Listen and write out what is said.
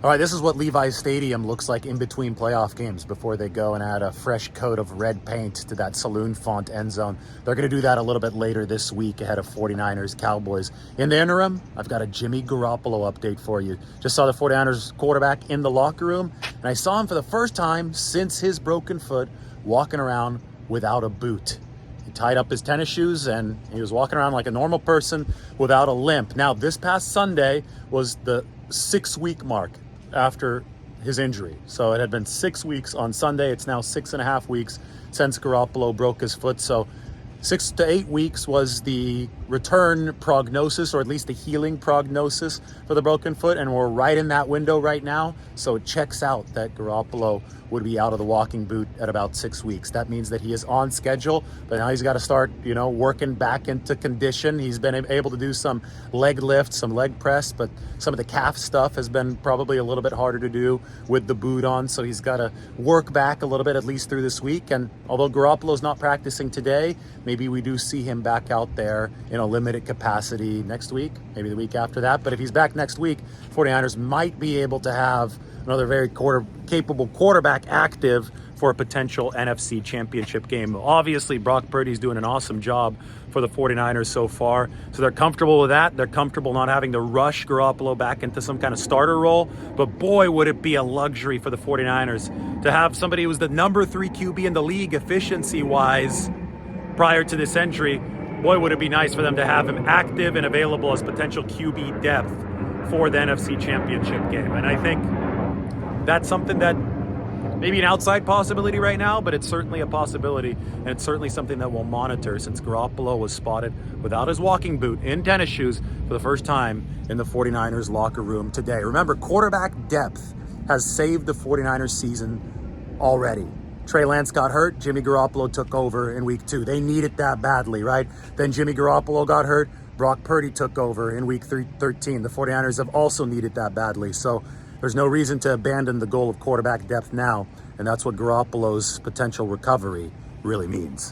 All right, this is what Levi's Stadium looks like in between playoff games before they go and add a fresh coat of red paint to that saloon font end zone. They're going to do that a little bit later this week ahead of 49ers Cowboys. In the interim, I've got a Jimmy Garoppolo update for you. Just saw the 49ers quarterback in the locker room, and I saw him for the first time since his broken foot walking around without a boot. He tied up his tennis shoes and he was walking around like a normal person without a limp. Now, this past Sunday was the 6-week mark after his injury. So it had been 6 weeks on Sunday. It's now 6.5 weeks since Garoppolo broke his foot. So 6 to 8 weeks was the return prognosis, or at least the healing prognosis for the broken foot. And we're right in that window right now. So it checks out that Garoppolo would be out of the walking boot at about 6 weeks. That means that he is on schedule, but now he's got to start, working back into condition. He's been able to do some leg lifts, some leg press, but some of the calf stuff has been probably a little bit harder to do with the boot on. So he's got to work back a little bit, at least through this week. And although Garoppolo's not practicing today, maybe we do see him back out there in a limited capacity next week, maybe the week after that. But if he's back next week, 49ers might be able to have another very capable quarterback active for a potential NFC championship game. Obviously, Brock Purdy's doing an awesome job for the 49ers so far. So they're comfortable with that. They're comfortable not having to rush Garoppolo back into some kind of starter role. But boy, would it be a luxury for the 49ers to have somebody who was the number 3 QB in the league efficiency-wise prior to this injury. Boy, would it be nice for them to have him active and available as potential QB depth for the NFC championship game. And I think that's something that maybe an outside possibility right now, but it's certainly a possibility, and it's certainly something that we'll monitor since Garoppolo was spotted without his walking boot in tennis shoes for the first time in the 49ers locker room today. Remember, quarterback depth has saved the 49ers season already. Trey Lance got hurt. Jimmy Garoppolo took over in week 2. They needed that badly, right? Then Jimmy Garoppolo got hurt. Brock Purdy took over in week 13. The 49ers have also needed that badly. So there's no reason to abandon the goal of quarterback depth now, and that's what Garoppolo's potential recovery really means.